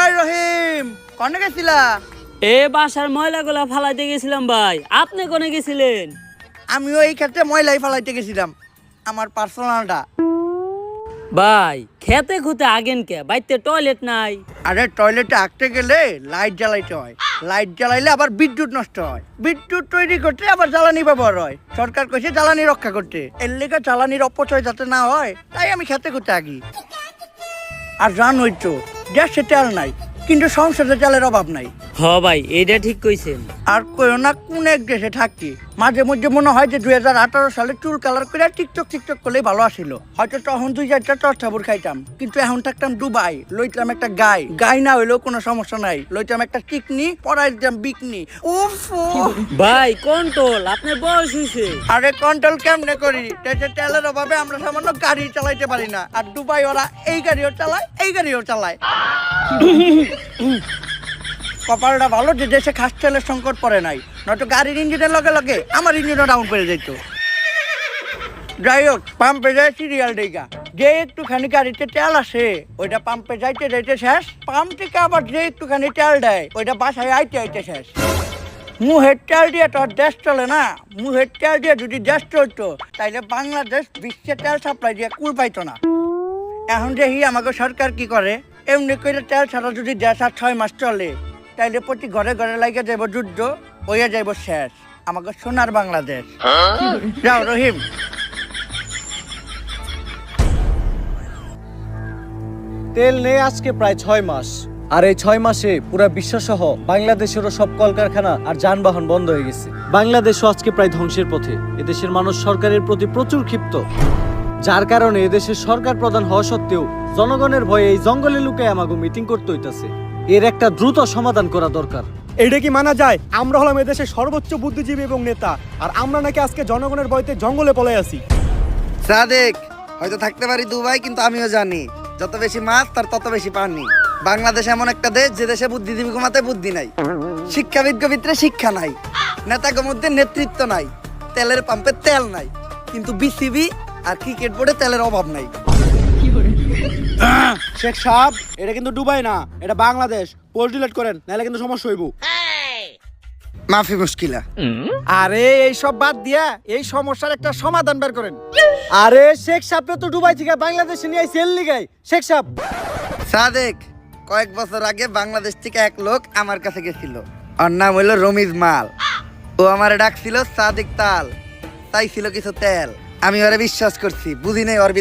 এই রহিম, কোনে গেছিলা? এ বাসার ময়লাগুলা ফালাইতে গেছিলাম ভাই। আপনি কোনে গেছিলেন? আমিও এই ক্ষেত্রে ময়লাই ফালাইতে গেছিলাম, আমার পার্সোনালটা। ভাই খেতে খুঁতে আগেন কে? বাইতে টয়লেট নাই? আরে টয়লেটে আঁকতে গেলে লাইট জ্বালাইতে হয়, লাইট জ্বালাইলে আবার বিদ্যুৎ নষ্ট হয়, বিদ্যুৎ তৈরি করতে আবার জ্বালানি ব্যবহার হয়। সরকার কইছে জ্বালানি রক্ষা করতে, এর লেগে জ্বালানির অপচয় যাতে না হয় তাই আমি খেতে খুঁতে আগি। আর জানোই তো গ্যাসে তেল নাই, কিন্তু সংসারে তেলের অভাব নাই। হ ভাই, এইটা ঠিক কইছেন। আর কইও না কোন এক দেশে থাকি, মাঝে মধ্যে মনে হয় যে 2018 সালে চুল কালার করে টিকটক করলেই ভালো আসিল। হয়তো তখন 2-4টা চট্টাবুর খাইতাম, কিন্তু এখন থাকতাম দুবাই, লইতাম একটা গাই না হইলেও কোনো সমস্যা নাই, লইতাম একটা টিকনি, পরাই দিতাম বিকনি। উফ ভাই কন্ট্রোল, আপনার বয়স হইছে। আরে কন্ট্রোল কেমনে করি? দেশে তেলের অভাবে আমরা সামান্য গাড়ি চালাইতে পারি না, আর দুবাই ওরা এই গাড়িও চালায় এই গাড়িও চালায়। কপালটা ভালো যে দেশে খাস তেলের সংকট পড়ে নাই, নয়তো গাড়ির ইঞ্জিনের লগে লগে আমার ইঞ্জিনও ডাউন করে যেত। যাই হোক, পাম্পে যায় সিরিয়াল ডেগা, যে একটুখানি গাড়িতে তেল আসে ওইটা পাম্পে যাইতে যাইতে শেষ, পাম্প থেকে আবার যে একটুখানি তেল দেয় ওইটা বাসায় আইতে আইতে শেষ। মুহের তেল দিয়ে তো আর দেশ চলে না, মুহের তেল দিয়ে যদি দেশ চলতো তাইলে বাংলাদেশ বিশ্বের তেল সাপ্লাই দিয়ে কুল পাইতো না। এখন দেখি আমাকে সরকার কি করে, এমনি করে তেল ছাড়া যদি দেশ আর 6 মাস চলে তাইলে প্রতি ঘরে ঘরে লাগে যাইব যুদ্ধ, হইয়া যাইব শেষ আমাকে সোনার বাংলাদেশ। যাও রহিম। তেল নেই আজকে প্রায় 6 মাস, আর এই 6 মাসে পুরো বিশ্বসহ বাংলাদেশেরও সব কলকারখানা আর যানবাহন বন্ধ হয়ে গেছে। বাংলাদেশও আজকে প্রায় ধ্বংসের পথে। এদেশের মানুষ সরকারের প্রতি প্রচুর ক্ষিপ্ত, যার কারণে এদেশের সরকার প্রধান হওয়া সত্ত্বেও জনগণের ভয়ে এই জঙ্গলে লুকায় আমাকে মিটিং করতে হইতাছে। এর একটা দ্রুত সমাধান করা দরকার। এটা কি মানা যায়? আমরা হলাম এদেশের সর্বোচ্চ বুদ্ধিজীবী এবং নেতা, আর আমরা নাকি আজকে জনগণের ভয়তে জঙ্গলে পলাই আছি। সাদেক, হয়তো থাকতে পারি দুবাই, কিন্তু আমিও জানি যত বেশি মাছ তার তত বেশি পানি। বাংলাদেশ এমন একটা দেশ যে দেশে বুদ্ধিজীবী কমাতে বুদ্ধি নাই, শিক্ষাবিদকে ভিতরে শিক্ষা নাই, নেতাদের মধ্যে নেতৃত্ব নাই, তেলের পাম্পে তেল নাই, কিন্তু বিসিবি আর ক্রিকেট বোর্ডে তেলের অভাব নাই। শেখ সাহেব, এটা কিন্তু দুবাই না, এটা বাংলাদেশ। পোস্ট ডিলিট করেন, নাহলে কিন্তু সমস্যা হইব। মাফি মুশকিলা। আরে এই সব বাদ দিয়া এই সমস্যার একটা সমাধান বের করেন। আরে শেখ সাহেব তো দুবাই থেকে বাংলাদেশে নিয়ে সেল লিগাই। শেখ সাহেব, সাদেক, কয়েক বছর আগে বাংলাদেশ থেকে এক লোক আমার কাছে গেছিল, ওর নাম হইলো রমিজ মাল। ও আমারে ডাকছিল সাদেক তাল, চাইছিল কিছু তেল। আমি ওরে বিশ্বাস করছি, বুঝি নাই ওর